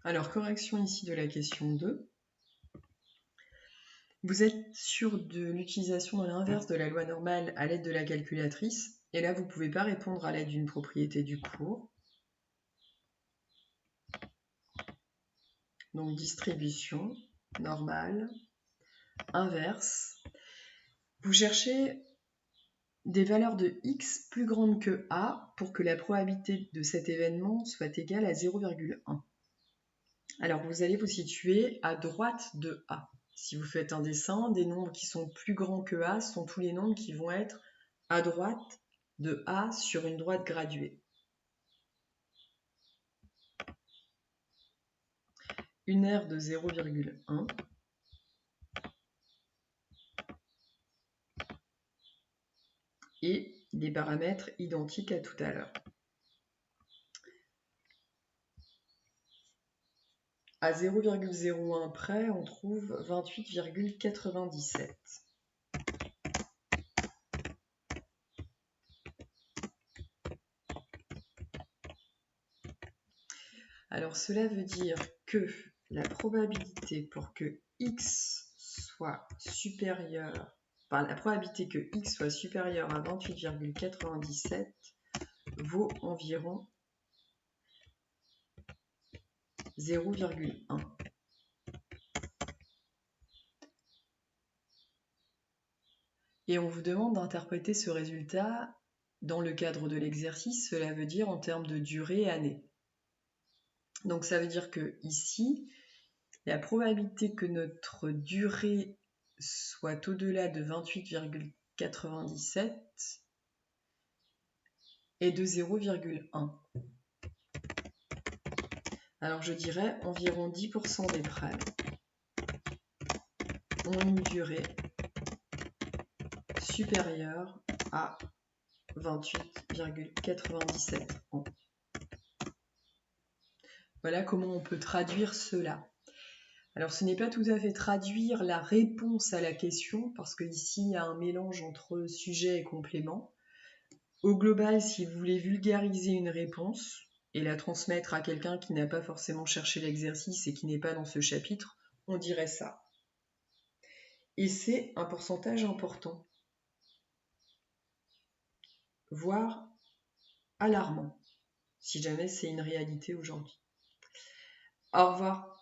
Alors, correction ici de la question 2. Vous êtes sûr de l'utilisation de l'inverse de la loi normale à l'aide de la calculatrice. Et là, vous ne pouvez pas répondre à l'aide d'une propriété du cours. Donc, distribution, normale, inverse. Vous cherchez des valeurs de x plus grandes que a pour que la probabilité de cet événement soit égale à 0,1. Alors, vous allez vous situer à droite de a. Si vous faites un dessin, des nombres qui sont plus grands que a sont tous les nombres qui vont être à droite de a sur une droite graduée. Une aire de 0,1 et des paramètres identiques à tout à l'heure. À 0,01 près, on trouve 28,97. Alors cela veut dire que la probabilité pour que x soit supérieur, enfin la probabilité que x soit supérieur à 28,97 vaut environ 0,1. Et on vous demande d'interpréter ce résultat dans le cadre de l'exercice, cela veut dire en termes de durée année. Donc ça veut dire que ici, la probabilité que notre durée soit au-delà de 28,97 est de 0,1. Alors je dirais environ 10% des prêts ont une durée supérieure à 28,97 ans. Voilà comment on peut traduire cela. Alors ce n'est pas tout à fait traduire la réponse à la question, parce qu'ici il y a un mélange entre sujet et complément. Au global, si vous voulez vulgariser une réponse et la transmettre à quelqu'un qui n'a pas forcément cherché l'exercice et qui n'est pas dans ce chapitre, on dirait ça. Et c'est un pourcentage important, voire alarmant, si jamais c'est une réalité aujourd'hui. Au revoir.